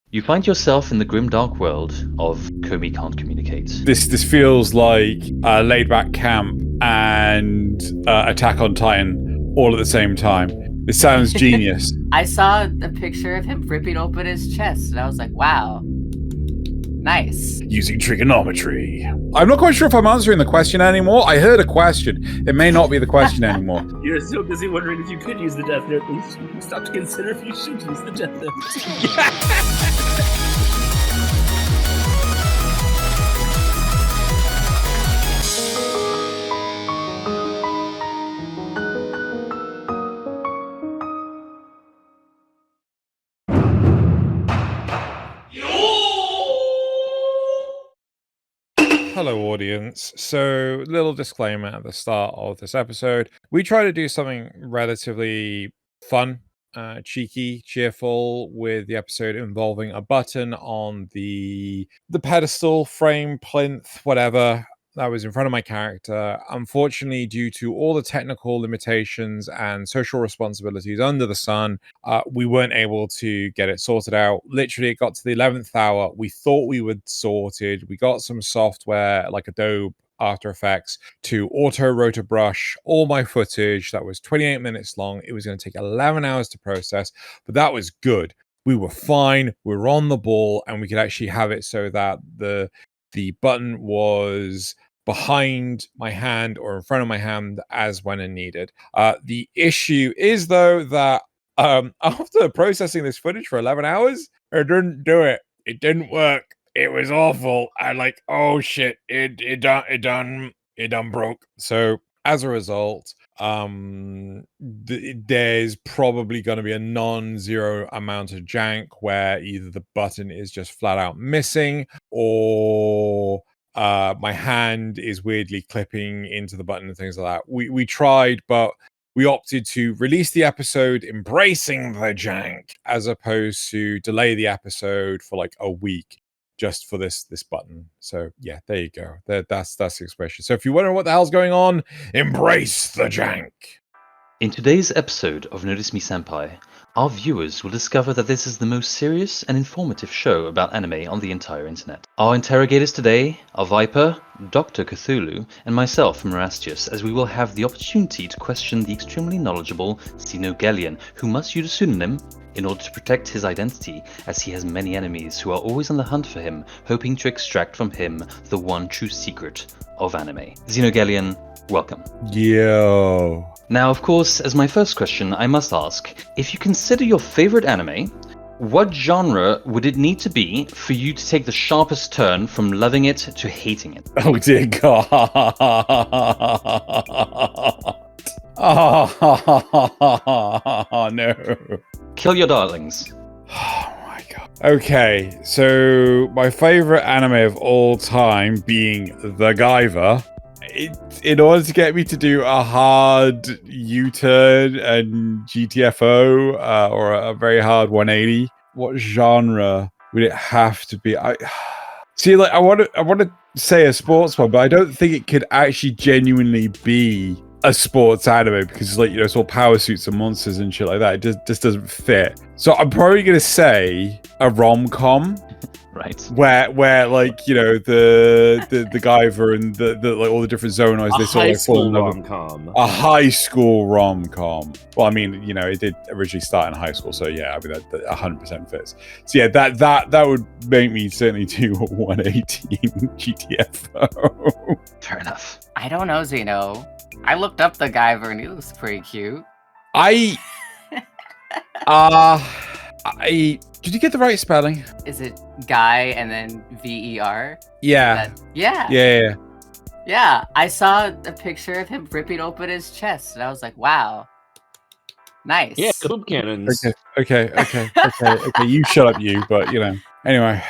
You find yourself in the grim dark world of Komi Can't Communicate. This feels like a laid-back camp and Attack on Titan all at the same time. It sounds genius. I saw a picture of him ripping open his chest, and I was like, wow. Nice. Using trigonometry. I'm not quite sure if I'm answering the question anymore. I heard a question. It may not be the question anymore. You're so busy wondering if you could use the Death Note, you stop to consider if you should use the Death Note. Hello, audience. So, little disclaimer at the start of this episode. We try to do something relatively fun, cheeky, cheerful with the episode involving a button on the pedestal, frame, plinth, whatever, that was in front of my character. Unfortunately, due to all the technical limitations and social responsibilities under the sun, we weren't able to get it sorted out. Literally, it got to the 11th hour. We thought we were sorted. We got some software like Adobe After Effects to auto rotor brush all my footage. That was 28 minutes long. It was going to take 11 hours to process, but that was good. We were fine. We were on the ball, and we could actually have it so that the button was behind my hand or in front of my hand as when needed. The issue is, though, that after processing this footage for 11 hours, it didn't do it. It didn't work. It was awful. I like, oh shit, it done broke. So as a result, there's probably going to be a non-zero amount of jank where either the button is just flat out missing, or my hand is weirdly clipping into the button and things like that. We tried, but we opted to release the episode embracing the jank as opposed to delay the episode for like a week just for this button. So yeah, there you go. That's the expression. So if you wonder what the hell's going on, embrace the jank. In today's episode of Notice Me Senpai, our viewers will discover that this is the most serious and informative show about anime on the entire internet. Our interrogators today are Viper, Dr. CthuLou, and myself, Merastius, as we will have the opportunity to question the extremely knowledgeable Xenogelion, who must use a pseudonym in order to protect his identity, as he has many enemies who are always on the hunt for him, hoping to extract from him the one true secret of anime. Xenogelion, welcome. Yo. Now, of course, as my first question, I must ask, if you consider your favorite anime, what genre would it need to be for you to take the sharpest turn from loving it to hating it? Oh dear God. Oh no. Kill your darlings. Oh my God. Okay, so my favorite anime of all time being The Guyver. In order to get me to do a hard U-turn and GTFO or a very hard 180, what genre would it have to be? I want to say a sports one, but I don't think it could actually genuinely be a sports anime because it's like, it's all power suits and monsters and shit like that. It just doesn't fit. So I'm probably gonna say a rom-com. Right. Where like, the Guyver and the like all the different Zonos, they sort of fall in love. Rom-com. A high school rom-com. Well, I mean, it did originally start in high school, so yeah, I mean that 100% fits. So yeah, that would make me certainly do a 118 GTFO. Fair enough. I don't know, Xeno. I looked up the Guyver and he looks pretty cute. Did you get the right spelling? Is it Guy and then VER? Yeah. Yeah. Yeah, I saw a picture of him ripping open his chest, and I was like, wow. Nice. Yeah, clip cannons. Okay. You shut up, you. But anyway.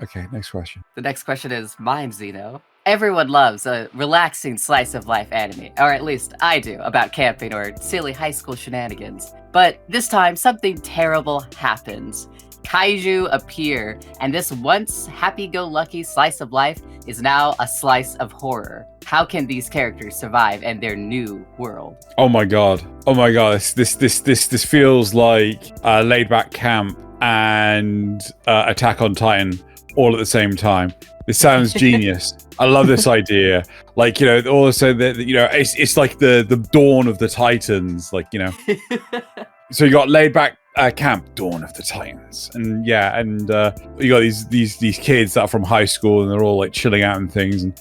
Okay, next question. The next question is mine, Xeno. Everyone loves a relaxing slice of life anime, or at least I do, about camping or silly high school shenanigans. But this time, something terrible happens. Kaiju appear, and this once happy-go-lucky slice of life is now a slice of horror. How can these characters survive in their new world? Oh my god. This feels like a laid-back camp and Attack on Titan all at the same time. This sounds genius. I love this idea. Like, also it's like the dawn of the Titans. Like, so you got laid back camp, dawn of the Titans, and you got these kids that are from high school and they're all like chilling out and things, and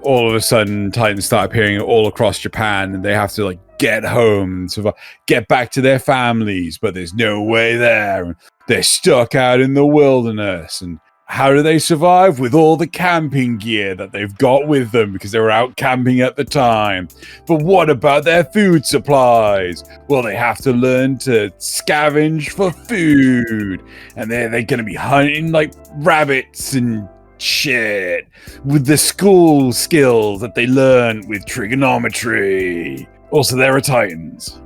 all of a sudden Titans start appearing all across Japan, and they have to like get home and sort of get back to their families, but there's no way there, and they're stuck out in the wilderness. And how do they survive? With all the camping gear that they've got with them because they were out camping at the time. But what about their food supplies? Well, they have to learn to scavenge for food. And they're going to be hunting like rabbits and shit with the school skills that they learned with trigonometry. Also, there are Titans.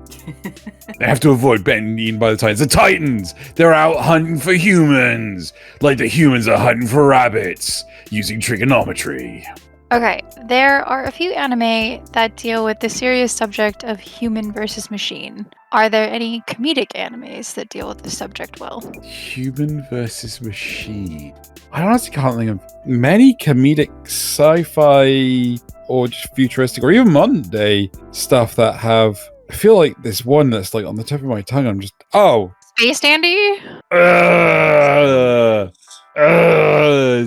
They have to avoid being eaten by the Titans. The Titans! They're out hunting for humans! Like the humans are hunting for rabbits, using trigonometry. Okay, there are a few anime that deal with the serious subject of human versus machine. Are there any comedic animes that deal with this subject well? Human versus machine. I honestly can't think of many comedic sci-fi or just futuristic or even modern day stuff that have... I feel like there's one that's like on the tip of my tongue. I'm just... Space Dandy?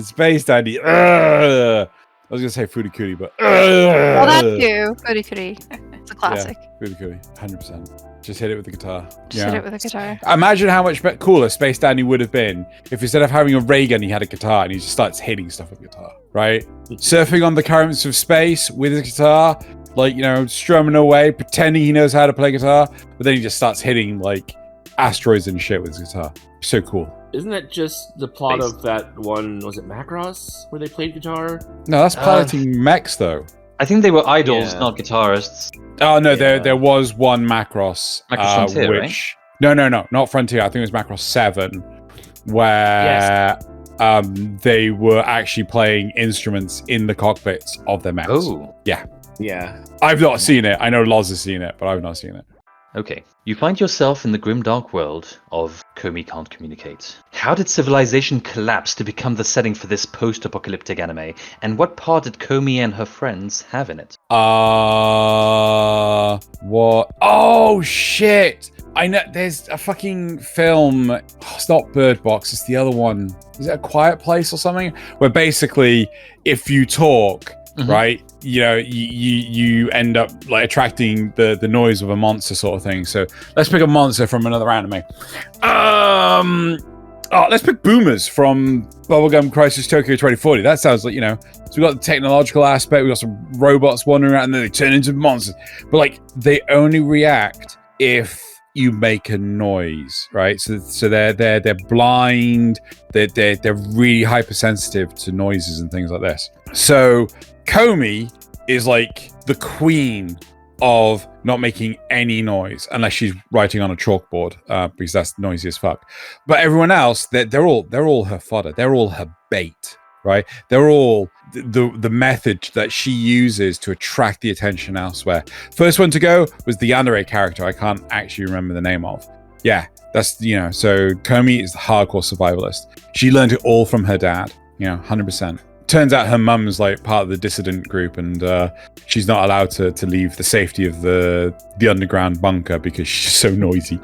Space Dandy. I was going to say Furikuri, but... Well, that too. Furikuri. It's a classic. Yeah, Furikuri. 100%. Just hit it with the guitar. Just hit it with a guitar. Imagine how much cooler Space Dandy would have been if instead of having a ray gun, he had a guitar and he just starts hitting stuff with a guitar, right? Surfing on the currents of space with his guitar, like, strumming away, pretending he knows how to play guitar, but then he just starts hitting, like, asteroids and shit with his guitar. So cool. Isn't that just the plot of that one, was it Macross, where they played guitar? No, that's piloting mechs, though. I think they were idols, not guitarists. Oh, no, there was one Macross. Frontier, right? No, not Frontier. I think it was Macross 7, where they were actually playing instruments in the cockpits of their mechs. Oh. Yeah. I've not seen it. I know Loz has seen it, but I've not seen it. Okay. You find yourself in the grim dark world of Komi Can't Communicate. How did civilization collapse to become the setting for this post-apocalyptic anime? And what part did Komi and her friends have in it? What? Oh, shit! I know, there's a fucking film, it's not Bird Box, it's the other one. Is it A Quiet Place or something? Where basically, if you talk, right, you end up like attracting the noise of a monster sort of thing. So let's pick a monster from another anime. Let's pick Boomers from Bubblegum Crisis Tokyo 2040. That sounds like, so we got the technological aspect, we got some robots wandering around and then they turn into monsters. But like, they only react if you make a noise, right? So they're blind, they're really hypersensitive to noises and things like this. So Komi is like the queen of not making any noise unless she's writing on a chalkboard, because that's noisy as fuck. But everyone else, they're all her fodder. They're all her bait, right? They're all the method that she uses to attract the attention elsewhere. First one to go was the Yandere character. I can't actually remember the name of. Yeah, that's, so Komi is the hardcore survivalist. She learned it all from her dad, 100%. Turns out her mum's like part of the dissident group, and she's not allowed to leave the safety of the underground bunker because she's so noisy.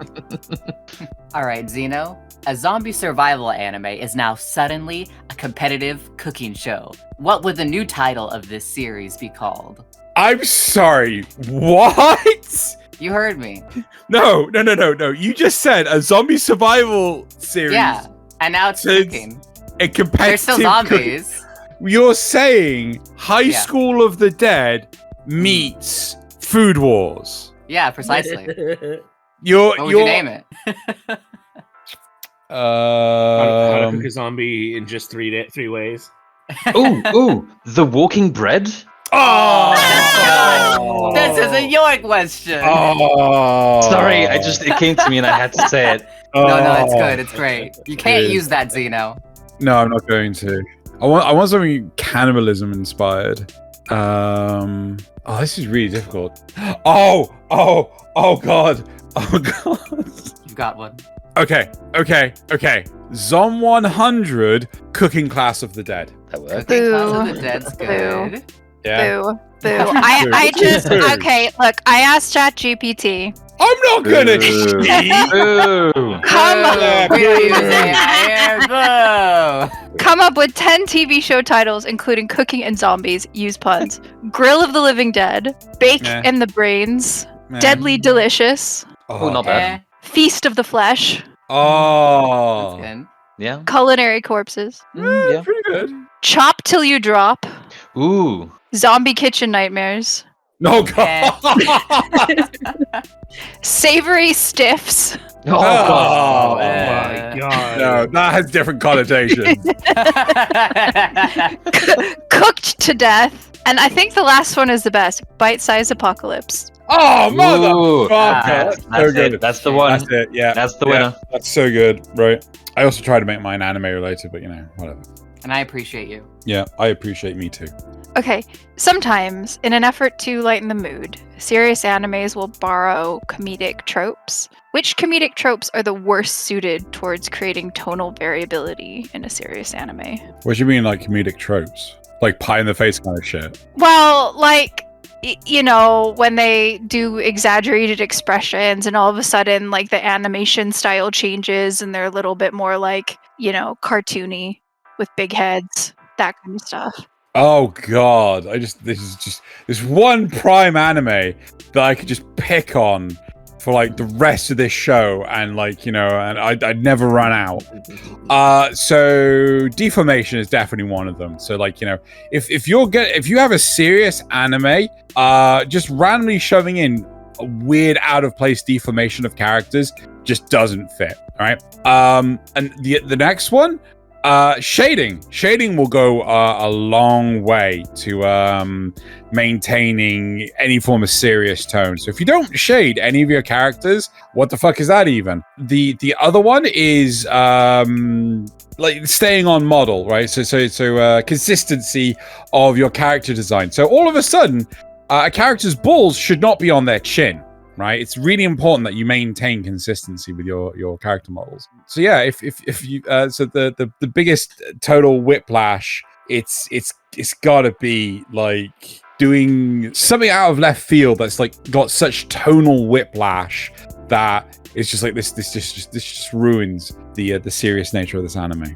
All right, Xeno. A zombie survival anime is now suddenly a competitive cooking show. What would the new title of this series be called? I'm sorry, what? You heard me. No. You just said a zombie survival series. Yeah, and now it's cooking. A competitive. There's still zombies. You're saying High School of the Dead meets Food Wars. Yeah, precisely. How What would you name it? to cook a zombie in just three ways. Ooh, The Walking Bread? Oh! This isn't your question. Oh! Sorry, it came to me and I had to say it. No, it's good. It's great. You can't use that, Xeno. No, I'm not going to. I want something cannibalism inspired. This is really difficult. Oh god. You've got one. Okay. Zom 100, Cooking Class of the Dead. That works. Cooking Class of the Dead's good. Yeah. Boo. I just Boo. okay. Look, I asked ChatGPT. I'm not gonna Boo. cheat. Boo. Come up, come up with 10 TV show titles, including Cooking and Zombies. Use puns. Grill of the Living Dead. Bake Meh. and the Brains. Man. Deadly Delicious. Oh, not bad. Feast of the Flesh. Oh. Yeah. Culinary Corpses. Yeah. Pretty good. Chop Till You Drop. Ooh. Zombie Kitchen Nightmares. No god. Savory Stiffs. Oh, Oh, my god. No, that has different connotations. Cooked to Death. And I think the last one is the best. Bite Size Apocalypse. Oh, Ooh. motherfucker. That's so good. it. That's the one. That's it, yeah. That's the Yeah, winner. that's so good, right. I also tried to make mine anime related, but whatever. And I appreciate you. Yeah, I appreciate me too. Okay, sometimes, in an effort to lighten the mood, serious animes will borrow comedic tropes. Which comedic tropes are the worst suited towards creating tonal variability in a serious anime? What do you mean, like comedic tropes? Like pie in the face kind of shit? Well, like, you know, when they do exaggerated expressions and all of a sudden, like, the animation style changes and they're a little bit more, like, you know, cartoony with big heads, that kind of stuff. Oh god, this one prime anime that I could just pick on for like the rest of this show, and like, you know, and I'd never run out. So Deformation is definitely one of them. So like, you know, if you have a serious anime, just randomly shoving in a weird out of place deformation of characters just doesn't fit. All right. And the next one. Shading will go a long way to maintaining any form of serious tone. So if you don't shade any of your characters, what the fuck is that even? The other one is like staying on model, right? So consistency of your character design. So all of a sudden, a character's balls should not be on their chin. Right, it's really important that you maintain consistency with your character models. So yeah, if you so the biggest total whiplash, it's got to be like doing something out of left field that's like got such tonal whiplash that it's just like this just ruins the serious nature of this anime.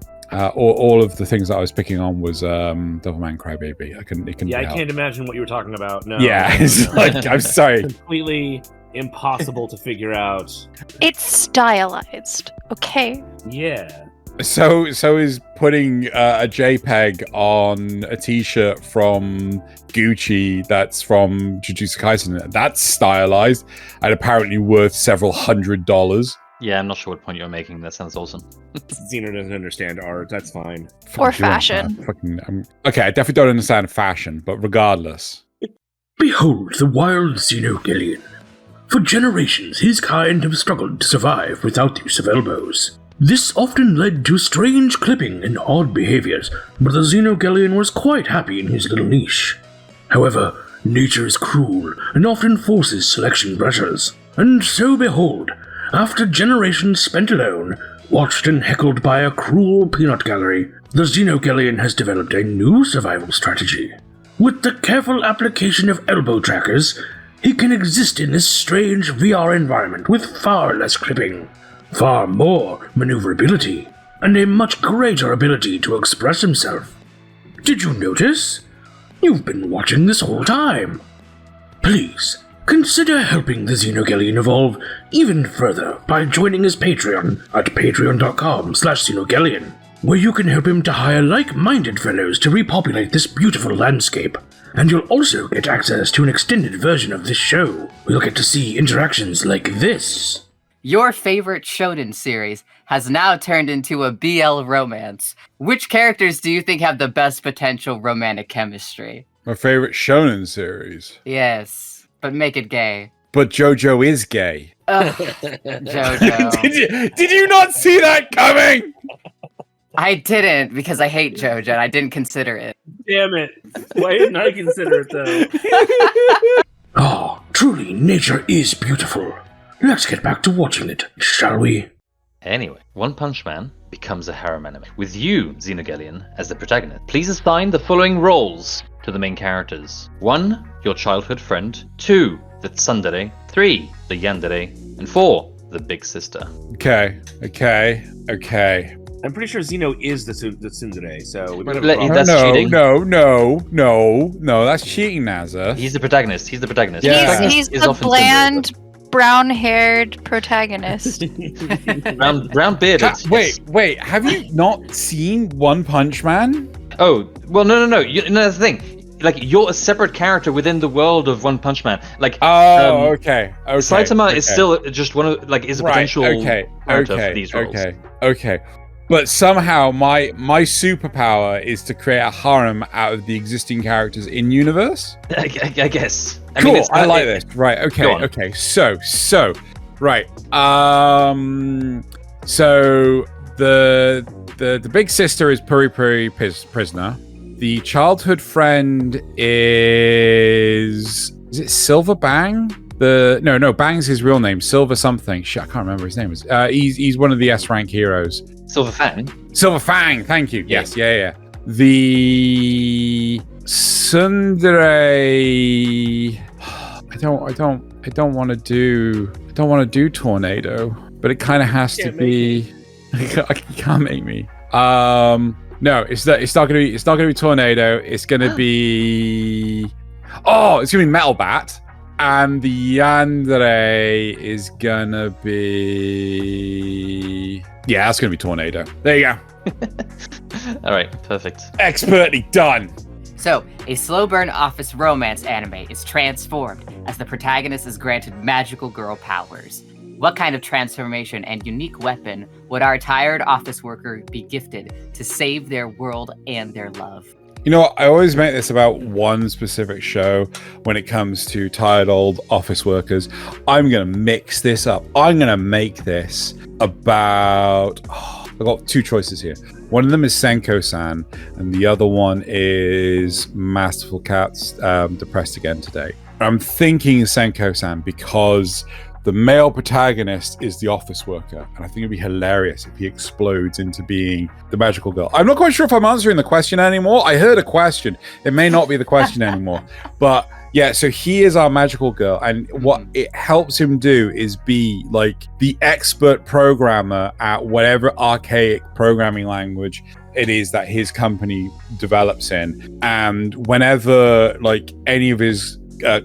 All of the things that I was picking on was Devilman Crybaby. I can't imagine what you were talking about. No. Yeah, it's like, I'm sorry. Completely impossible to figure out. It's stylized, okay? Yeah. So is putting a JPEG on a T-shirt from Gucci that's from Jujutsu Kaisen. That's stylized and apparently worth several $100s. Yeah, I'm not sure what point you're making. That sounds awesome. Xeno doesn't understand art. That's fine. Or fashion. Okay, I definitely don't understand fashion, but regardless. Behold the wild Xenogelion. For generations, his kind have struggled to survive without the use of elbows. This often led to strange clipping and odd behaviors, but the Xenogelion was quite happy in his little niche. However, nature is cruel and often forces selection pressures. And so behold, after generations spent alone, watched and heckled by a cruel peanut gallery, the Xenogelion has developed a new survival strategy. With the careful application of elbow trackers, he can exist in this strange VR environment with far less clipping, far more maneuverability, and a much greater ability to express himself. Did you notice? You've been watching this whole time. Please, consider helping the Xenogelion evolve even further by joining his Patreon at patreon.com/Xenogelion, where you can help him to hire like-minded fellows to repopulate this beautiful landscape. And you'll also get access to an extended version of this show. You'll get to see interactions like this. Your favorite shonen series has now turned into a BL romance. Which characters do you think have the best potential romantic chemistry? My favorite shonen series. Yes, but make it gay. But JoJo is gay. JoJo. Did you not see that coming? I didn't, because I hate JoJo and I didn't consider it. Damn it. Why didn't I consider it, though? Oh, truly, nature is beautiful. Let's get back to watching it, shall we? Anyway, One Punch Man becomes a harem anime, with you, Xenogelion, as the protagonist. Please assign the following roles to the main characters. 1, your childhood friend. 2, the tsundere. 3, the yandere. And 4, the big sister. Okay. I'm pretty sure Xeno is the tsundere, so we might have That's cheating. No, that's cheating, Nazza. He's the protagonist. Yeah. He's Is the often bland, brown-haired protagonist. brown bearded. Wait, have you not seen One Punch Man? Oh, well, no. That's the thing. Like, you're a separate character within the world of One Punch Man. Like, Okay. Saitama is still just one of, like, is a potential character for these roles. Okay. But somehow my superpower is to create a harem out of the existing characters in universe. I guess. Cool. I like this. Right. Okay. So right. So the big sister is Puri prisoner. The childhood friend is it Silver Bang? No, Bang's his real name. Silver something. Shit, I can't remember his name. He's one of the S rank heroes. Silver Fang. Thank you. Yes. Yeah. The tsundere. I don't want to do tornado, but it kind of has to be. You can't make me. No, it's not gonna be tornado. It's gonna be. It's gonna be Metal Bat. And the yandere is gonna be... Yeah, that's gonna be Tornado. There you go. All right, perfect. Expertly done. So, a slow burn office romance anime is transformed as the protagonist is granted magical girl powers. What kind of transformation and unique weapon would our tired office worker be gifted to save their world and their love? You know what? I always make this about one specific show when it comes to tired old office workers. I'm going to mix this up. I'm going to make this about... I've got two choices here. One of them is Senko-san, and the other one is Masterful Cat's Depressed Again Today. I'm thinking Senko-san because the male protagonist is the office worker, and I think it'd be hilarious if he explodes into being the magical girl. I'm not quite sure if I'm answering the question anymore. I heard a question. It may not be the question anymore. But yeah, so he is our magical girl, and what it helps him do is be like the expert programmer at whatever archaic programming language it is that his company develops in. And whenever like any of his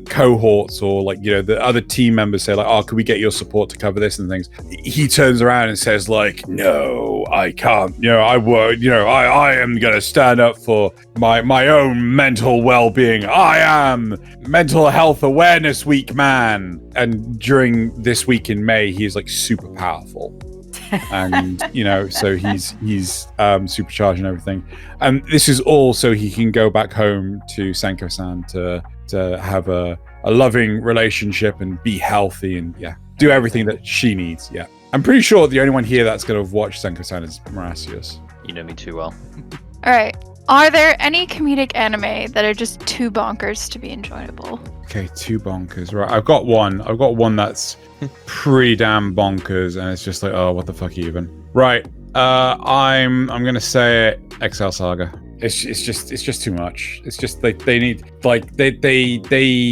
cohorts or like, you know, the other team members say like, oh, could we get your support to cover this and things, he turns around and says like, no, I can't, you know, I am gonna stand up for my own mental well-being. I am Mental Health Awareness Week man. And during this week in May, he is like super powerful. And you know, so he's supercharged and everything, and this is all so he can go back home to Senko-san to have a loving relationship and be healthy and do everything that she needs. I'm pretty sure the only one here that's going to watch Senko-san is Merastius. You know me too well. All right. Are there any comedic anime that are just too bonkers to be enjoyable? Okay, too bonkers. Right, I've got one that's pretty damn bonkers, and it's just like, oh, what the fuck even? Right, I'm gonna say it. XL Saga. It's just too much. It's just they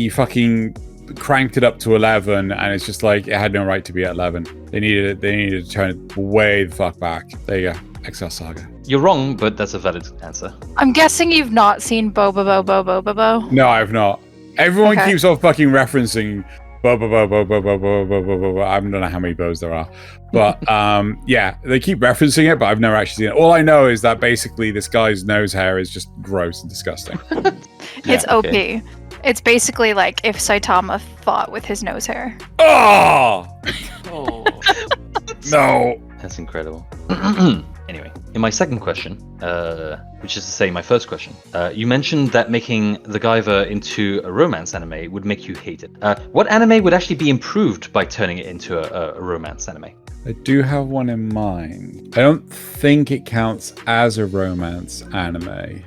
fucking cranked it up to 11, and it's just like it had no right to be at 11. They needed to turn it way the fuck back. There you go. XL Saga. You're wrong, but that's a valid answer. I'm guessing you've not seen Bobobo. No, I've not. Everyone Okay. keeps on fucking referencing I don't know how many bows there are, but yeah, they keep referencing it, but I've never actually seen it. All I know is that basically this guy's nose hair is just gross and disgusting. It's OP. okay. It's basically like if Saitama fought with his nose hair. Oh Oh. no! That's incredible. Anyway, in my second question, which is to say my first question, you mentioned that making the Guyver into a romance anime would make you hate it. What anime would actually be improved by turning it into a romance anime? I do have one in mind. I don't think it counts as a romance anime.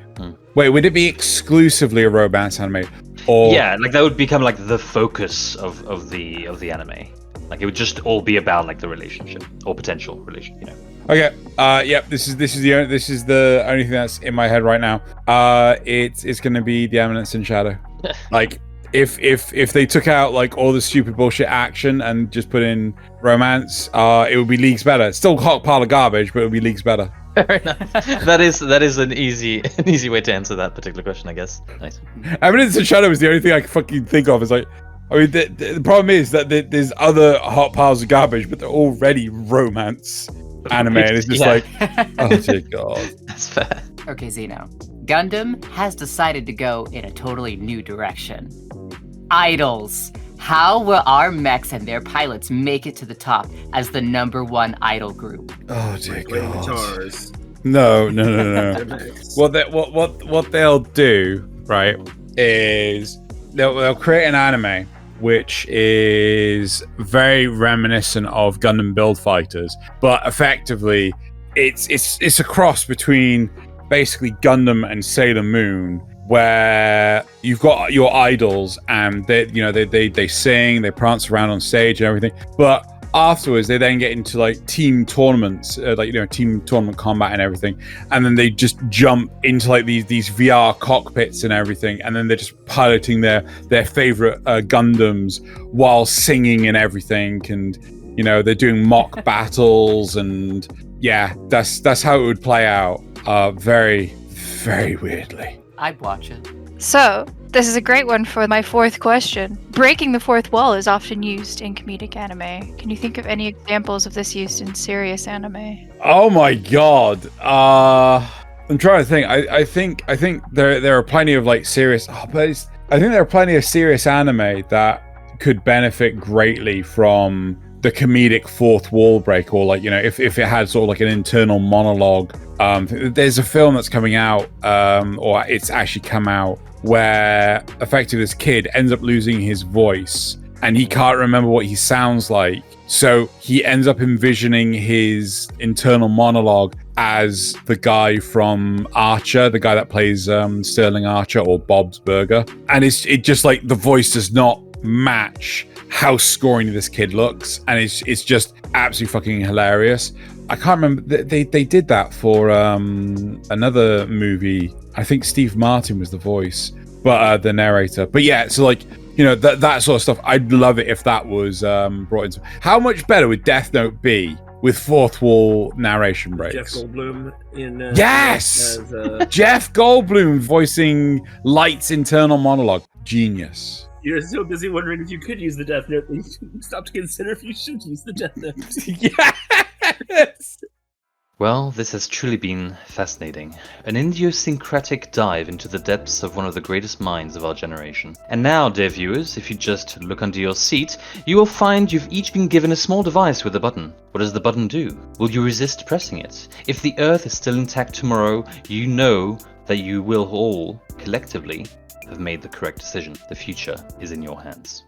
Wait, would it be exclusively a romance anime? Or Yeah, like that would become like the focus of the anime. Like it would just all be about like the relationship or potential relation, you know. Okay. Yep. This is the only thing that's in my head right now. It's going to be the Eminence in Shadow. Like, if they took out like all the stupid bullshit action and just put in romance, it would be leagues better. Still a hot pile of garbage, but it would be leagues better. Fair enough. That is an easy way to answer that particular question, I guess. Nice. Eminence in Shadow is the only thing I can fucking think of. Is like, I mean, the problem is that there's other hot piles of garbage, but they're already romance anime, and it's just like, oh dear god. That's fair. Okay, Xeno. Gundam has decided to go in a totally new direction. Idols. How will our mechs and their pilots make it to the top as the #1 idol group? Oh dear Playing god. guitars. No. They're mechs. What they'll do, right, is they'll create an anime which is very reminiscent of Gundam Build Fighters, but effectively it's a cross between basically Gundam and Sailor Moon, where you've got your idols and they sing, they prance around on stage and everything, but afterwards they then get into like team tournaments, team tournament combat and everything, and then they just jump into like these VR cockpits and everything, and then they're just piloting their favorite Gundams while singing and everything, and they're doing mock battles, and yeah, that's how it would play out, very, very weirdly. I'd watch it. So, this is a great one for my fourth question. Breaking the fourth wall is often used in comedic anime. Can you think of any examples of this used in serious anime? Oh my god. I'm trying to think. I think there are plenty of like serious. I think there are plenty of serious anime that could benefit greatly from the comedic fourth wall break, or like if it had sort of like an internal monologue. There's a film that's coming out, or it's actually come out, where effectively this kid ends up losing his voice and he can't remember what he sounds like. So he ends up envisioning his internal monologue as the guy from Archer, the guy that plays Sterling Archer or Bob's Burger. And it just like the voice does not match how scrawny this kid looks. And it's just absolutely fucking hilarious. I can't remember. They did that for another movie. I think Steve Martin was the voice, but the narrator. But yeah, so like, that sort of stuff. I'd love it if that was brought into. How much better would Death Note be with fourth wall narration breaks? Jeff Goldblum in. Yes, as, Jeff Goldblum voicing Light's internal monologue. Genius. You're so busy wondering if you could use the Death Note, you stop to consider if you should use the Death Note. Yes. Well, this has truly been fascinating. An idiosyncratic dive into the depths of one of the greatest minds of our generation. And now, dear viewers, if you just look under your seat, you will find you've each been given a small device with a button. What does the button do? Will you resist pressing it? If the Earth is still intact tomorrow, you know that you will all, collectively, have made the correct decision. The future is in your hands.